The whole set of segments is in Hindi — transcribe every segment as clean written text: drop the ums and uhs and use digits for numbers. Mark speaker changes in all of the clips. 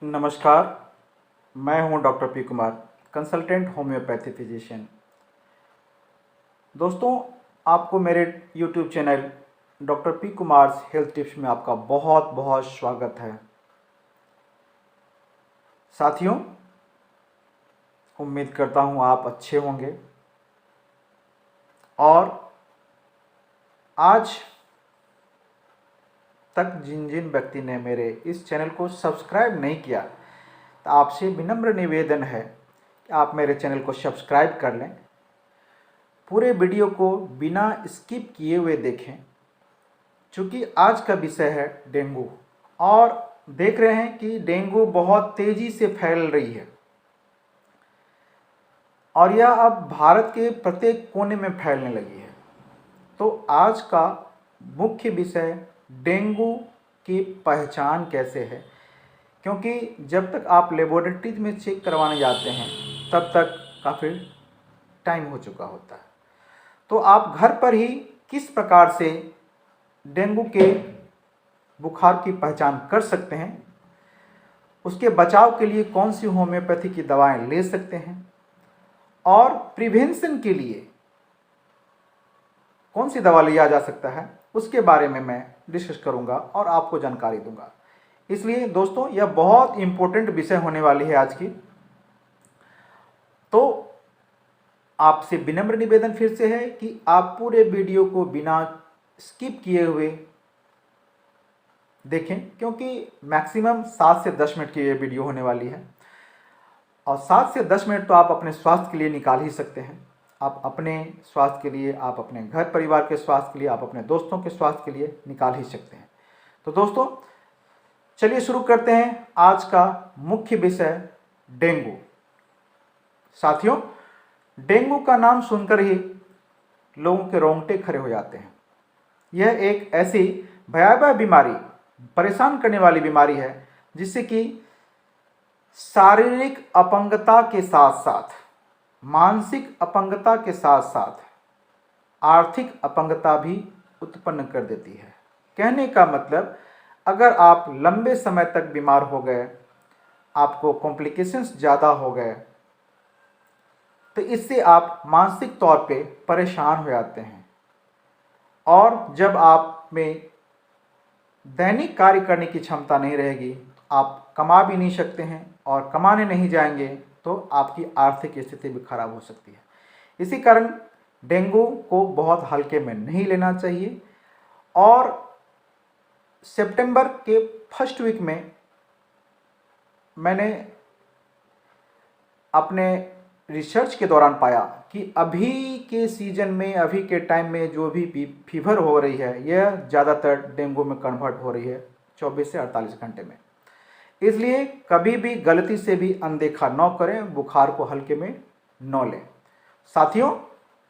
Speaker 1: नमस्कार। मैं हूं doctor P Kumar, consultant homeopathy physician. दोस्तों, आपको मेरे YouTube channel doctor P Kumar health tips में आपका बहुत बहुत स्वागत है। साथियों, उम्मीद करता हूं आप अच्छे होंगे। और आज तक जिन जिन व्यक्ति ने मेरे इस चैनल को सब्सक्राइब नहीं किया, तो आपसे विनम्र निवेदन है कि आप मेरे चैनल को सब्सक्राइब कर लें, पूरे वीडियो को बिना स्किप किए हुए देखें। चूँकि आज का विषय है डेंगू, और देख रहे हैं कि डेंगू बहुत तेज़ी से फैल रही है और यह अब भारत के प्रत्येक कोने में फैलने लगी है। तो आज का मुख्य विषय डेंगू की पहचान कैसे है, क्योंकि जब तक आप लेबोरेटरीज में चेक करवाने जाते हैं तब तक काफ़ी टाइम हो चुका होता है। तो आप घर पर ही किस प्रकार से डेंगू के बुखार की पहचान कर सकते हैं, उसके बचाव के लिए कौन सी होम्योपैथी की दवाएं ले सकते हैं, और प्रिवेंशन के लिए कौन सी दवा लिया जा सकता है, उसके बारे में मैं डिस्कस करूंगा और आपको जानकारी दूंगा। इसलिए दोस्तों, यह बहुत इंपॉर्टेंट विषय होने वाली है आज की। तो आपसे विनम्र निवेदन फिर से है कि आप पूरे वीडियो को बिना स्किप किए हुए देखें, क्योंकि मैक्सिमम 7 से 10 मिनट की ये वीडियो होने वाली है। और 7 से 10 मिनट तो आप अपने स्वास्थ्य के लिए निकाल ही सकते हैं। आप अपने स्वास्थ्य के लिए, आप अपने घर परिवार के स्वास्थ्य के लिए, आप अपने दोस्तों के स्वास्थ्य के लिए निकाल ही सकते हैं। तो दोस्तों, चलिए शुरू करते हैं आज का मुख्य विषय डेंगू। साथियों, डेंगू का नाम सुनकर ही लोगों के रोंगटे खड़े हो जाते हैं। यह एक ऐसी भयावह बीमारी, परेशान करने वाली बीमारी है जिससे कि शारीरिक अपंगता के साथ साथ, मानसिक अपंगता के साथ साथ आर्थिक अपंगता भी उत्पन्न कर देती है। कहने का मतलब, अगर आप लंबे समय तक बीमार हो गए, आपको कॉम्प्लिकेशंस ज़्यादा हो गए, तो इससे आप मानसिक तौर पे परेशान हो जाते हैं। और जब आप में दैनिक कार्य करने की क्षमता नहीं रहेगी, आप कमा भी नहीं सकते हैं, और कमाने नहीं जाएंगे तो आपकी आर्थिक स्थिति भी खराब हो सकती है। इसी कारण डेंगू को बहुत हल्के में नहीं लेना चाहिए। और सितंबर के फर्स्ट वीक में मैंने अपने रिसर्च के दौरान पाया कि अभी के सीजन में, अभी के टाइम में जो भी फीवर हो रही है, यह ज़्यादातर डेंगू में कन्वर्ट हो रही है 24 से 48 घंटे में। इसलिए कभी भी गलती से भी अनदेखा न करें, बुखार को हल्के में न लें। साथियों,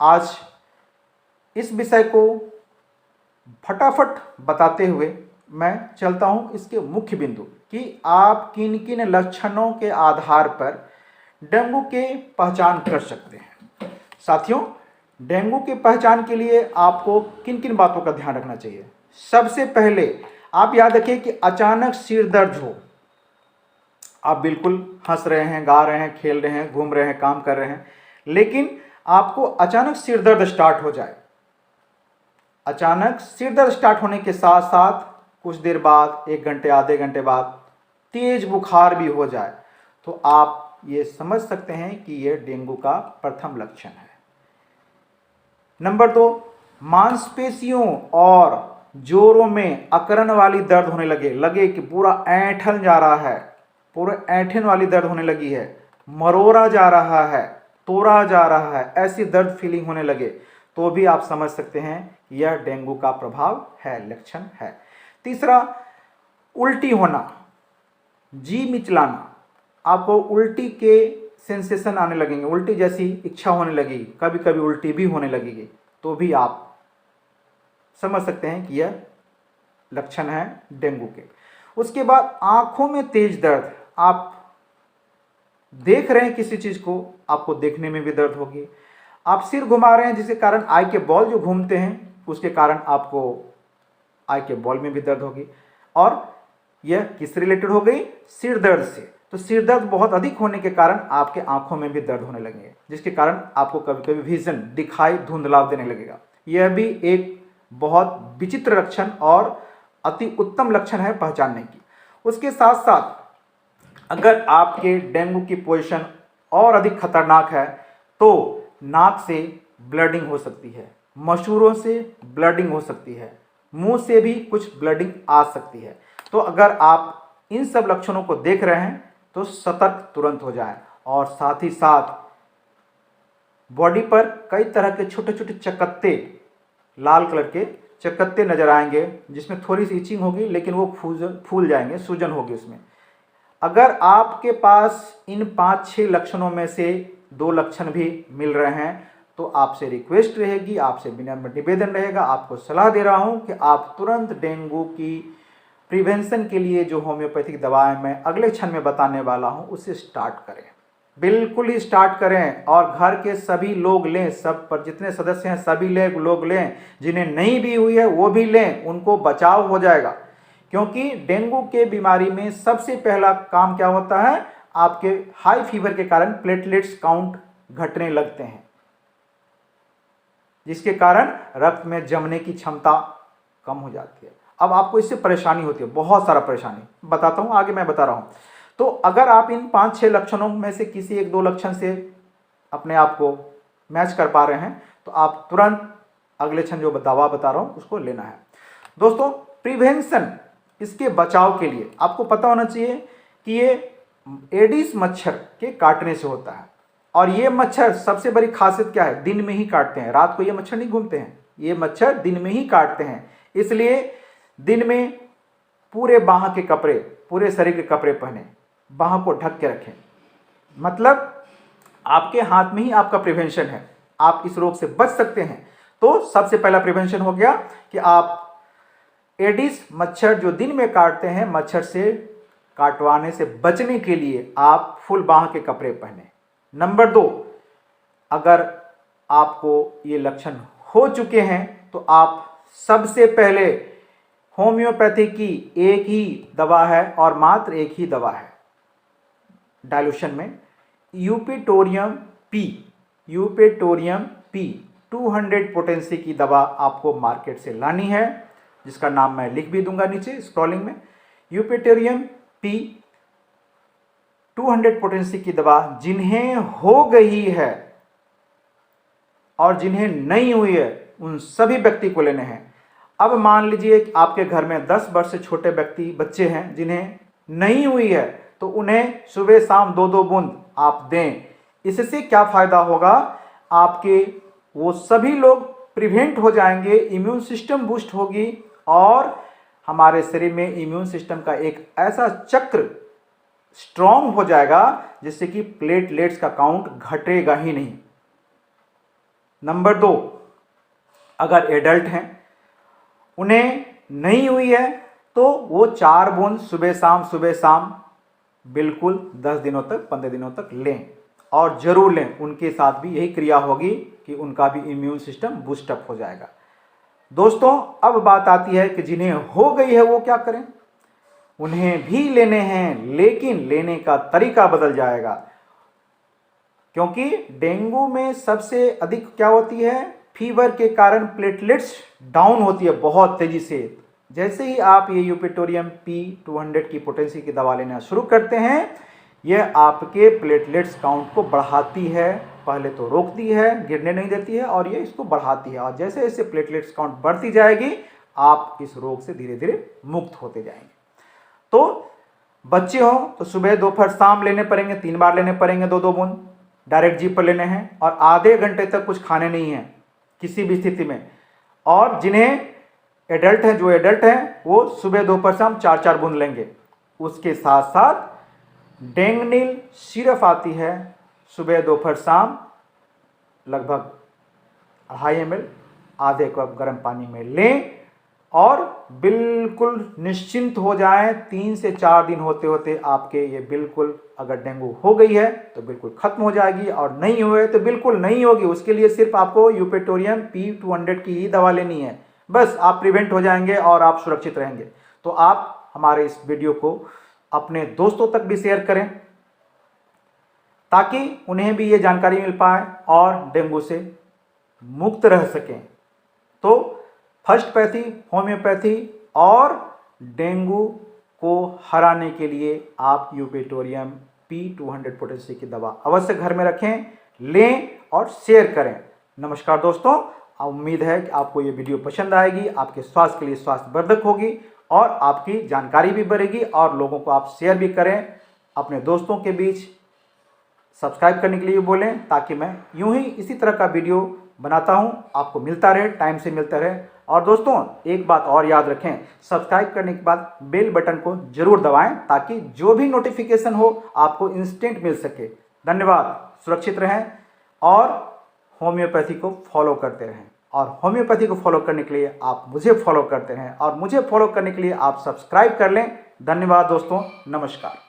Speaker 1: आज इस विषय को फटाफट बताते हुए मैं चलता हूं इसके मुख्य बिंदु कि आप किन किन लक्षणों के आधार पर डेंगू के पहचान कर सकते हैं। साथियों, डेंगू की पहचान के लिए आपको किन किन बातों का ध्यान रखना चाहिए। सबसे पहले आप याद रखिए कि अचानक सिर दर्द हो, आप बिल्कुल हंस रहे हैं, गा रहे हैं, खेल रहे हैं, घूम रहे हैं, काम कर रहे हैं, लेकिन आपको अचानक सिर दर्द स्टार्ट हो जाए। अचानक सिर दर्द स्टार्ट होने के साथ साथ कुछ देर बाद, 1 घंटे, आधे घंटे बाद तेज बुखार भी हो जाए, तो आप ये समझ सकते हैं कि यह डेंगू का प्रथम लक्षण है। नंबर 2, मांसपेशियों और जोड़ों में अकड़न वाली दर्द होने लगे कि पूरा ऐंठन जा रहा है, पूरा ऐंठन वाली दर्द होने लगी है, मरोड़ा जा रहा है, तोड़ा जा रहा है, ऐसी दर्द फीलिंग होने लगे, तो भी आप समझ सकते हैं यह डेंगू का प्रभाव है, लक्षण है। तीसरा, उल्टी होना, जी मिचलाना, आपको उल्टी के सेंसेशन आने लगेंगे, उल्टी जैसी इच्छा होने लगेगी, कभी कभी उल्टी भी होने लगेगी, तो भी आप समझ सकते हैं कि यह लक्षण है डेंगू के। उसके बाद आंखों में तेज दर्द, आप देख रहे हैं किसी चीज को, आपको देखने में भी दर्द होगी। आप सिर घुमा रहे हैं, जिसके कारण आई के बॉल जो घूमते हैं, उसके कारण आपको आई के बॉल में भी दर्द होगी। और यह किससे रिलेटेड हो गई? सिर दर्द से। तो सिर दर्द बहुत अधिक होने के कारण आपके आंखों में भी दर्द होने लगेंगे, जिसके कारण आपको कभी कभी विजन दिखाई धुंधला देने लगेगा। यह भी एक बहुत विचित्र लक्षण और अति उत्तम लक्षण है पहचानने की। उसके साथ साथ अगर आपके डेंगू की पोजीशन और अधिक खतरनाक है तो नाक से ब्लडिंग हो सकती है, मसूड़ों से ब्लडिंग हो सकती है, मुंह से भी कुछ ब्लडिंग आ सकती है। तो अगर आप इन सब लक्षणों को देख रहे हैं तो सतर्क तुरंत हो जाएं। और साथ ही साथ बॉडी पर कई तरह के छोटे छोटे चकत्ते, लाल कलर के चकत्ते नजर आएंगे, जिसमें थोड़ी सी इचिंग होगी लेकिन वो फूल जाएंगे, सूजन होगी उसमें। अगर आपके पास इन 5-6 लक्षणों में से 2 लक्षण भी मिल रहे हैं तो आपसे रिक्वेस्ट रहेगी, आपसे विनम्र निवेदन रहेगा, आपको सलाह दे रहा हूं कि आप तुरंत डेंगू की प्रिवेंशन के लिए जो होम्योपैथिक दवाएं मैं अगले क्षण में बताने वाला हूं उसे स्टार्ट करें, बिल्कुल ही स्टार्ट करें। और घर के सभी लोग लें, सब पर जितने सदस्य हैं सभी लोग लें, जिन्हें नहीं भी हुई है वो भी लें, उनको बचाव हो जाएगा। क्योंकि डेंगू के बीमारी में सबसे पहला काम क्या होता है? आपके हाई फीवर के कारण प्लेटलेट्स काउंट घटने लगते हैं, जिसके कारण रक्त में जमने की क्षमता कम हो जाती है। अब आपको इससे परेशानी होती है, बहुत सारा परेशानी बताता हूं, आगे मैं बता रहा हूं। तो अगर आप इन 5-6 लक्षणों में से किसी 1-2 लक्षण से अपने आप को मैच कर पा रहे हैं तो आप तुरंत अगले क्षण जो दवा बता रहा हूं उसको लेना है। दोस्तों, प्रिवेंशन, इसके बचाव के लिए आपको पता होना चाहिए कि ये एडिस मच्छर के काटने से होता है। और ये मच्छर सबसे बड़ी खासियत क्या है? दिन में ही काटते हैं, रात को ये मच्छर नहीं घूमते हैं, ये मच्छर दिन में ही काटते हैं। इसलिए दिन में पूरे बाह के कपड़े, पूरे शरीर के कपड़े पहने, बाह को ढक के रखें। मतलब आपके हाथ में ही आपका प्रिवेंशन है, आप इस रोग से बच सकते हैं। तो सबसे पहला प्रिवेंशन हो गया कि आप एडिस मच्छर जो दिन में काटते हैं, मच्छर से काटवाने से बचने के लिए आप फुल बाह के कपड़े पहने। नंबर 2, अगर आपको ये लक्षण हो चुके हैं तो आप सबसे पहले होम्योपैथी की एक ही दवा है और मात्र एक ही दवा है डाइल्यूशन में, यूपेटोरियम पी 200 पोटेंसी की दवा आपको मार्केट से लानी है, जिसका नाम मैं लिख भी दूंगा नीचे स्क्रॉलिंग में। यूपेटोरियम पी 200 पोटेंसी की दवा जिन्हें हो गई है और जिन्हें नहीं हुई है उन सभी व्यक्ति को लेने हैं। अब मान लीजिए कि आपके घर में 10 वर्ष से छोटे बच्चे हैं जिन्हें नहीं हुई है, तो उन्हें सुबह शाम 2-2 बूंद आप दें। इससे क्या फायदा होगा? आपके वो सभी लोग प्रिवेंट हो जाएंगे, इम्यून सिस्टम बूस्ट होगी और हमारे शरीर में इम्यून सिस्टम का एक ऐसा चक्र स्ट्रॉन्ग हो जाएगा जिससे कि प्लेटलेट्स का काउंट घटेगा ही नहीं। नंबर 2, अगर एडल्ट हैं, उन्हें नहीं हुई है तो वो 4 बूंद सुबह शाम बिल्कुल 10 दिनों तक, 15 दिनों तक लें और जरूर लें। उनके साथ भी यही क्रिया होगी कि उनका भी इम्यून सिस्टम बूस्टअप हो जाएगा। दोस्तों, अब बात आती है कि जिन्हें हो गई है वो क्या करें? उन्हें भी लेने हैं, लेकिन लेने का तरीका बदल जाएगा। क्योंकि डेंगू में सबसे अधिक क्या होती है? फीवर के कारण प्लेटलेट्स डाउन होती है बहुत तेजी से। जैसे ही आप ये यूपेटोरियम पी 200 की पोटेंसी की दवा लेना शुरू करते हैं, यह आपके प्लेटलेट्स काउंट को बढ़ाती है। पहले तो रोकती है, गिरने नहीं देती है, और ये इसको बढ़ाती है। और जैसे जैसे प्लेटलेट्स काउंट बढ़ती जाएगी, आप इस रोग से धीरे धीरे मुक्त होते जाएंगे। तो बच्चे हो तो सुबह दोपहर शाम लेने पड़ेंगे, 3 बार लेने पड़ेंगे 2-2 बूंद, डायरेक्ट जीभ पर लेने हैं और आधे घंटे तक कुछ खाने नहीं है किसी भी स्थिति में। और जिन्हें एडल्ट हैं, जो एडल्ट हैं, वो सुबह दोपहर शाम 4-4 बूंद लेंगे। उसके साथ साथ डेंगनिल सिरप आती है, सुबह दोपहर शाम लगभग 2.5 ml आधे कप गर्म पानी में लें और बिल्कुल निश्चिंत हो जाएं। 3 से 4 दिन होते होते आपके ये बिल्कुल, अगर डेंगू हो गई है तो बिल्कुल खत्म हो जाएगी और नहीं हुए तो बिल्कुल नहीं होगी। उसके लिए सिर्फ आपको यूपेटोरियम पी 200 की ही दवा लेनी है, बस आप प्रिवेंट हो जाएंगे और आप सुरक्षित रहेंगे। तो आप हमारे इस वीडियो को अपने दोस्तों तक भी शेयर करें ताकि उन्हें भी ये जानकारी मिल पाए और डेंगू से मुक्त रह सकें। तो फर्स्टपैथी, होम्योपैथी और डेंगू को हराने के लिए आप यूपेटोरियम P200 पोटेंसी की दवा अवश्य घर में रखें, लें और शेयर करें। नमस्कार दोस्तों, उम्मीद है कि आपको ये वीडियो पसंद आएगी, आपके स्वास्थ्य के लिए स्वास्थ्यवर्धक होगी और आपकी जानकारी भी बढ़ेगी और लोगों को आप शेयर भी करें अपने दोस्तों के बीच। सब्सक्राइब करने के लिए बोलें ताकि मैं यूं ही इसी तरह का वीडियो बनाता हूं, आपको मिलता रहे, टाइम से मिलता रहे। और दोस्तों एक बात और याद रखें, सब्सक्राइब करने के बाद बेल बटन को जरूर दबाएं ताकि जो भी नोटिफिकेशन हो आपको इंस्टेंट मिल सके। धन्यवाद। सुरक्षित रहें और होम्योपैथी को फॉलो करते रहें। और होम्योपैथी को फॉलो करने के लिए आप मुझे फॉलो करते रहें और मुझे फॉलो करने के लिए आप सब्सक्राइब कर लें। धन्यवाद दोस्तों, नमस्कार।